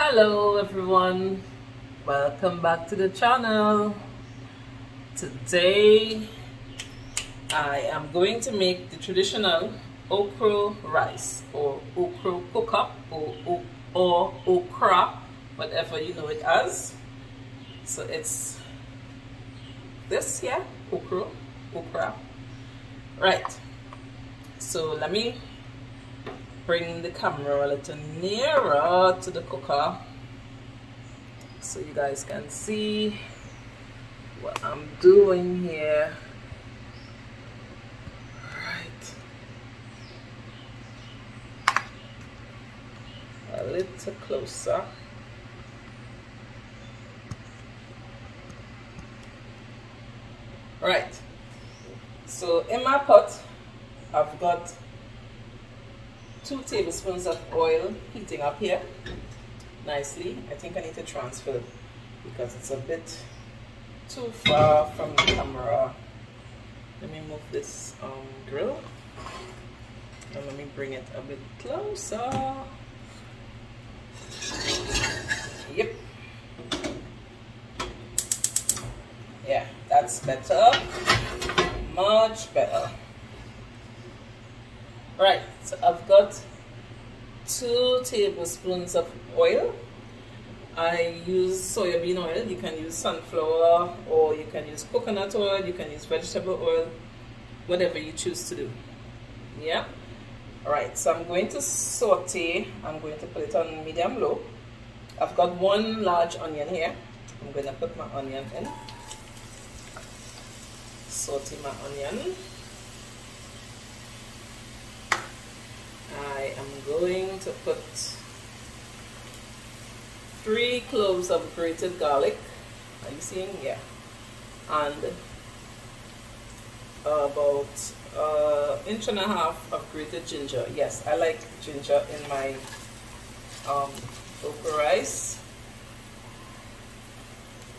Hello everyone, welcome back to the channel. Today I am going to make the traditional Ochro rice or Ochro cook-up or Okra, whatever you know it as. So it's this here, Okra. Right, so let me bring the camera a little nearer to the cooker so you guys can see what I'm doing here. Right, a little closer. Right, so in my pot I've got 2 tablespoons of oil heating up here nicely. I think I need to transfer because it's a bit too far from the camera. Let me move this grill and let me bring it a bit closer. Yep. Yeah, that's better. Much better. Right, so I've got 2 tablespoons of oil. I use soybean oil. You can use sunflower, or you can use coconut oil, you can use vegetable oil, whatever you choose to do. Yeah. Alright, so I'm going to saute. I'm going to put it on medium low. I've got 1 large onion here. I'm going to put my onion in. Saute my onion. I am going to put 3 cloves of grated garlic. Are you seeing? Yeah. And about 1.5 inches of grated ginger. Yes, I like ginger in my okra rice.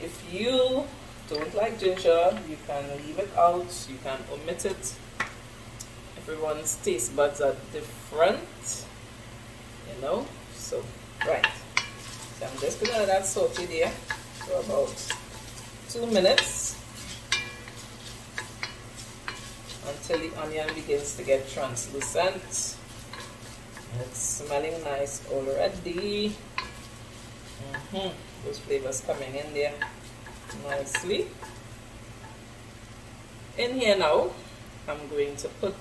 If you don't like ginger, you can leave it out, you can omit it. Everyone's taste buds are different, you know. So right, so I'm just gonna let that saute there for about 2 minutes until the onion begins to get translucent. It's smelling nice already. Those flavors coming in there nicely. In here now, I'm going to put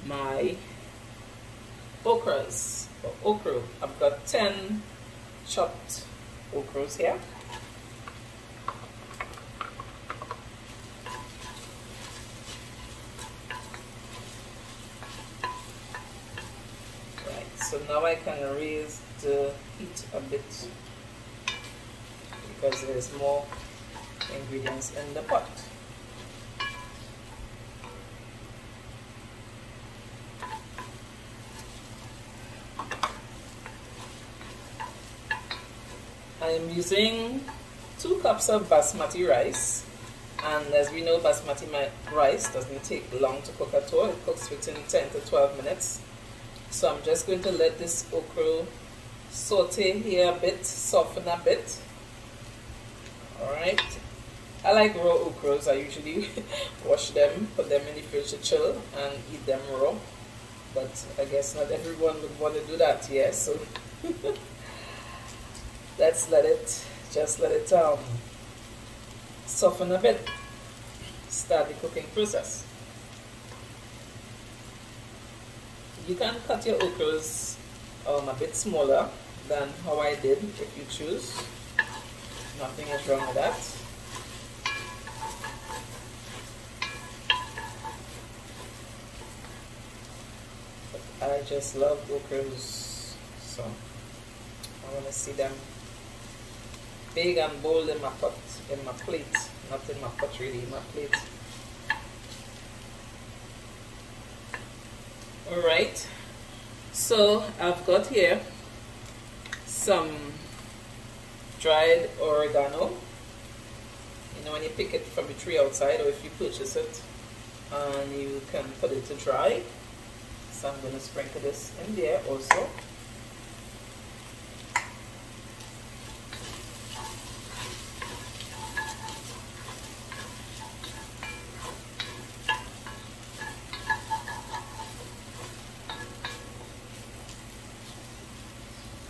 my okras or okra. I've got 10 chopped okras here. Right, so now I can raise the heat a bit because there's more ingredients in the pot. I am using 2 cups of basmati rice, and as we know, basmati rice doesn't take long to cook at all. It cooks within 10 to 12 minutes. So I'm just going to let this okra saute here a bit, soften a bit. Alright, I like raw okras. I usually wash them, put them in the fridge to chill and eat them raw, but I guess not everyone would want to do that, yeah, so let's let it soften a bit. Start the cooking process. You can cut your okras a bit smaller than how I did if you choose. Nothing is wrong with that. But I just love okras, so I want to see them big and bold in my pot, in my plate, not in my pot really, in my plate. Alright, so I've got here some dried oregano. You know, when you pick it from the tree outside, or if you purchase it, and you can put it to dry. So I'm going to sprinkle this in there also.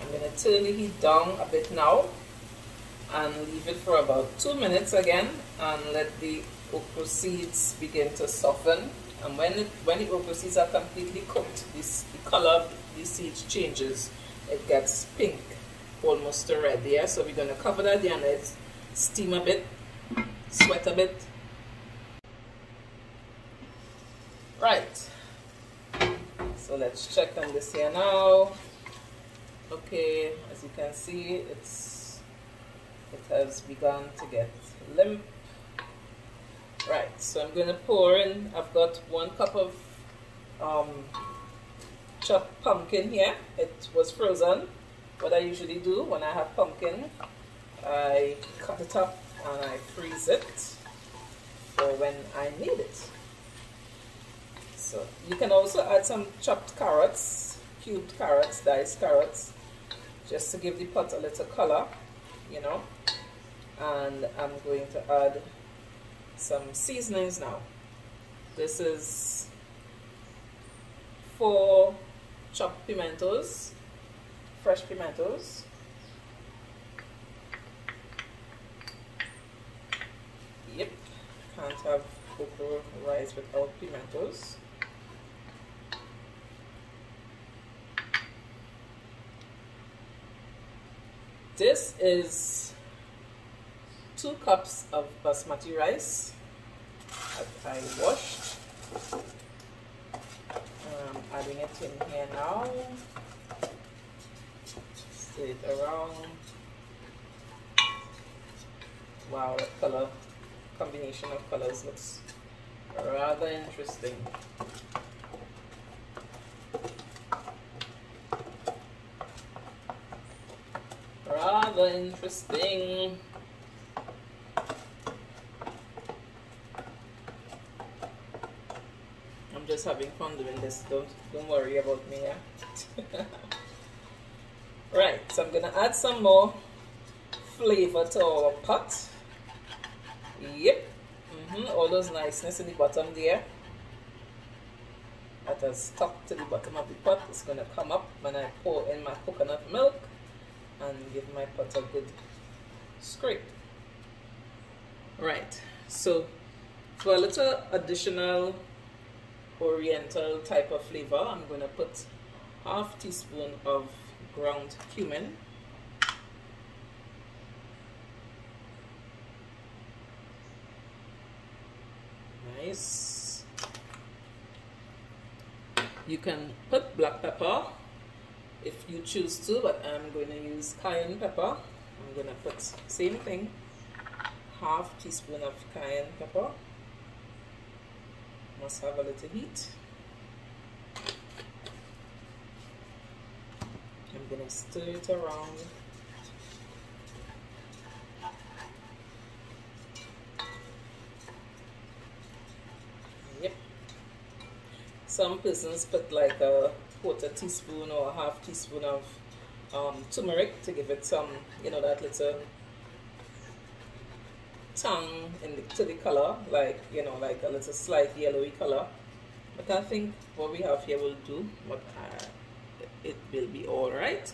I'm going to turn the heat down a bit now and leave it for about 2 minutes again, and let the okra seeds begin to soften. And when the okra seeds are completely cooked, the color of the seeds changes. It gets pink, almost to red. Yeah, so we're going to cover that and let it steam a bit, sweat a bit. Right, so let's check on this here now. Okay, as you can see, it has begun to get limp. Right, so I'm going to pour in, I've got 1 cup of chopped pumpkin here. It was frozen. What I usually do when I have pumpkin, I cut it up and I freeze it for when I need it. So you can also add some chopped carrots, cubed carrots, diced carrots, just to give the pot a little color, you know. And I'm going to add some seasonings now. This is 4 chopped pimentos, fresh pimentos. Yep, can't have okra rice without pimentos. This is 2 cups of basmati rice that I washed. I'm adding it in here now. Stir it around. Wow, that color combination of colors looks rather interesting. Rather interesting. I'm just having fun doing this. Don't worry about me, yeah? Right, so I'm gonna add some more flavor to our pot. Yep, all those niceness in the bottom there that has stuck to the bottom of the pot is gonna come up when I pour in my coconut milk and give my pot a good scrape. Right, so for a little additional oriental type of flavor, I'm going to put ½ teaspoon of ground cumin. Nice. You can put black pepper if you choose to, but I'm going to use cayenne pepper. I'm going to put same thing, ½ teaspoon of cayenne pepper. Must have a little heat. I'm going to stir it around. Yep. Some persons put like a ¼ teaspoon or ½ teaspoon of turmeric to give it some, you know, that little tongue to the color, like, you know, like a little slight yellowy color. But I think what we have here will do, but it will be all right.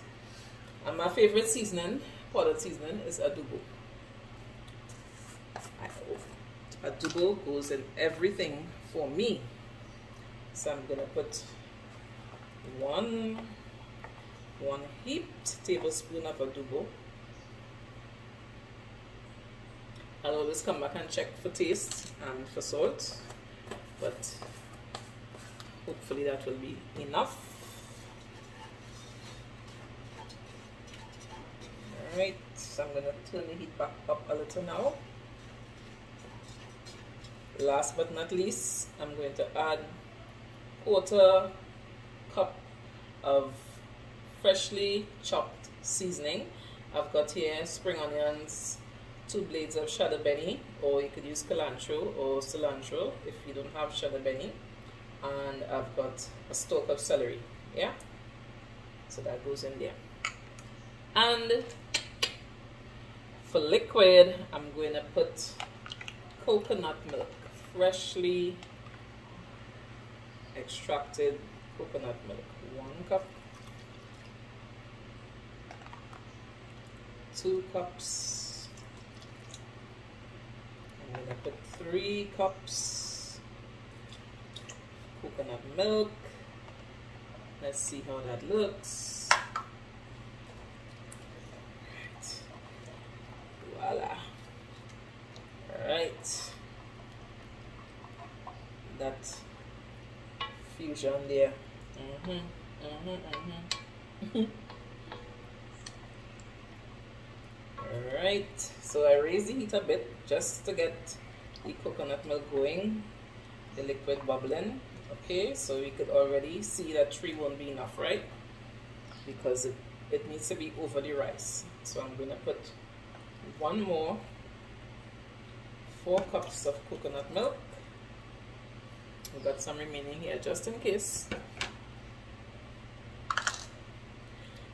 And my favorite seasoning, powdered seasoning, is adobo. Adobo goes in everything for me. So I'm gonna put one heaped tablespoon of adobo. I'll always come back and check for taste and for salt, but hopefully that will be enough. Alright, so I'm going to turn the heat back up a little now. Last but not least, I'm going to add ¼ cup of freshly chopped seasoning. I've got here spring onions, 2 blades of shada beni, or you could use cilantro or cilantro if you don't have shada beni, and I've got a stalk of celery. Yeah, so that goes in there. And for liquid, I'm going to put coconut milk, freshly extracted coconut milk, 1 cup. 2 cups. I'm gonna put 3 cups coconut milk. Let's see how that looks. Right. Voila. Alright. That fusion there. Alright, so I raise the heat a bit just to get the coconut milk going, the liquid bubbling. Okay, so we could already see that 3 won't be enough, right? Because it needs to be over the rice. So I'm going to put 1 more 4 cups of coconut milk. We've got some remaining here just in case.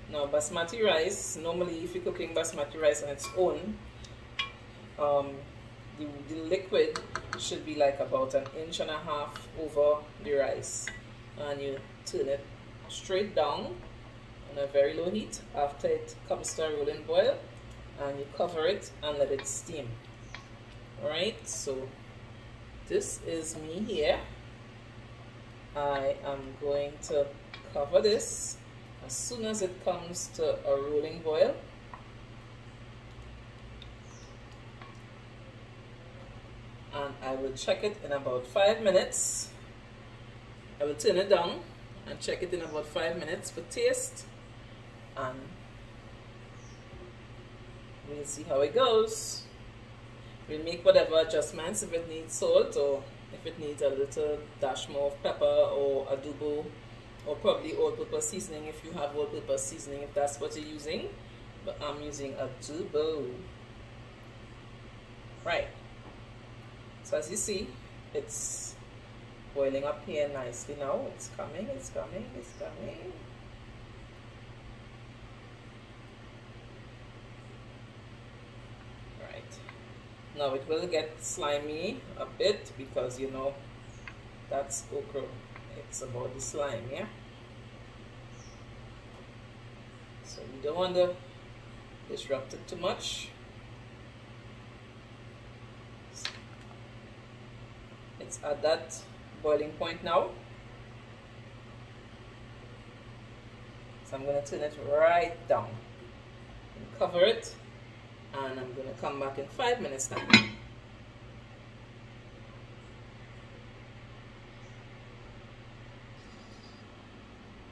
Now basmati rice, normally if you're cooking basmati rice on its own, the liquid should be like about 1.5 inches over the rice, and you turn it straight down on a very low heat after it comes to a rolling boil, and you cover it and let it steam. Alright, so this is me here. I am going to cover this as soon as it comes to a rolling boil. And I will check it in about 5 minutes. I will turn it down and check it in about 5 minutes for taste, and we'll see how it goes. We'll make whatever adjustments if it needs salt, or if it needs a little dash more of pepper or adobo, or probably all-purpose seasoning if you have all-purpose seasoning, if that's what you're using. But I'm using adobo. Right. So as you see, it's boiling up here nicely now. It's coming, it's coming, it's coming. Right. Now it will get slimy a bit because, you know, that's okra. It's about the slime, yeah? So you don't want to disrupt it too much. It's at that boiling point now. So I'm going to turn it right down and cover it, and I'm going to come back in 5 minutes time.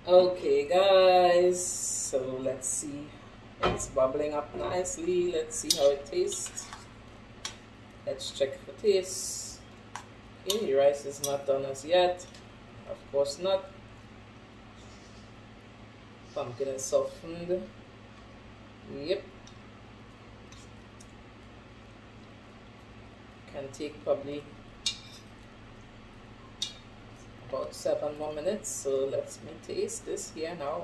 Okay guys, so let's see. It's bubbling up nicely. Let's see how it tastes. Let's check for taste. Okay, the rice is not done as yet. Of course not. Pumpkin is softened. Yep. Can take probably about 7 more minutes. So let's taste this here now.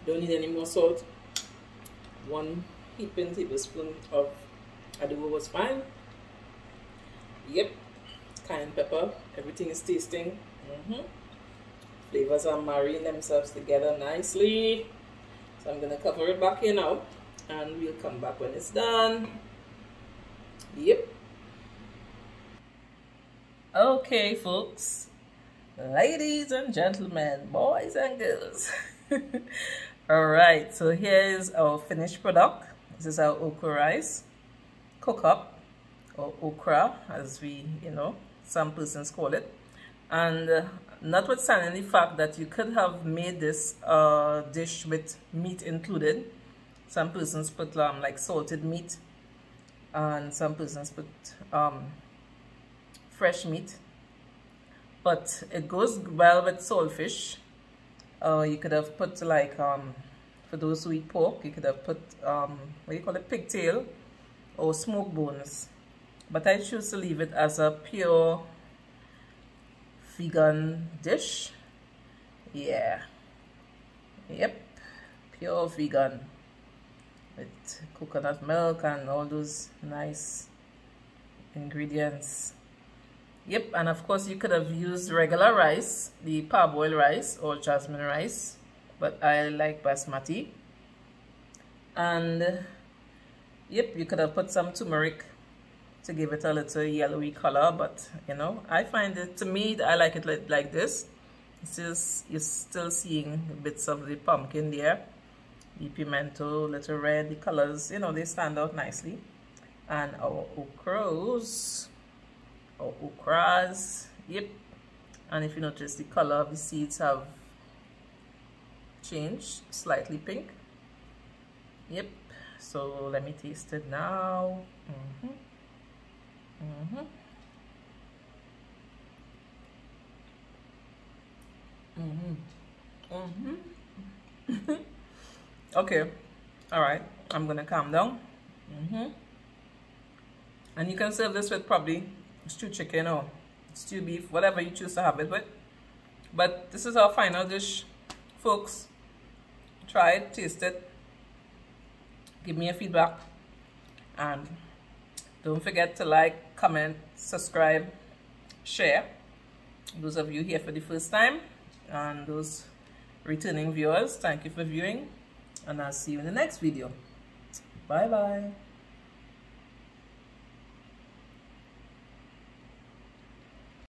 Don't need any more salt. 1 heaping tablespoon of adobo was fine. Yep, cayenne pepper. Everything is tasting. Flavors are marrying themselves together nicely. So I'm gonna cover it back here now, and we'll come back when it's done. Yep. Okay, folks. Ladies and gentlemen, boys and girls. Alright, so here is our finished product. This is our okra rice cook up, or okra as we, some persons call it. And notwithstanding the fact that you could have made this dish with meat included, some persons put like salted meat, and some persons put fresh meat. But it goes well with saltfish. You could have put like, for those who eat pork, you could have put, what do you call it, pigtail or smoked bones. But I choose to leave it as a pure vegan dish. Yeah. Yep. Pure vegan. With coconut milk and all those nice ingredients. Yep, and of course you could have used regular rice, the parboiled rice or jasmine rice, but I like basmati. And yep, you could have put some turmeric to give it a little yellowy color, but you know, I find it, to me, I like it like this. You're still seeing bits of the pumpkin there, the pimento, little red, the colors, you know, they stand out nicely. And our okras, yep. And if you notice, the color of the seeds have changed, slightly pink. Yep. So let me taste it now. Okay, all right, I'm gonna calm down. And you can serve this with probably stewed chicken or stewed beef, whatever you choose to have it with. But this is our final dish, folks. Try it, taste it, give me your feedback, and don't forget to like, comment, subscribe, share. Those of you here for the first time, and those returning viewers, thank you for viewing, and I'll see you in the next video. Bye bye.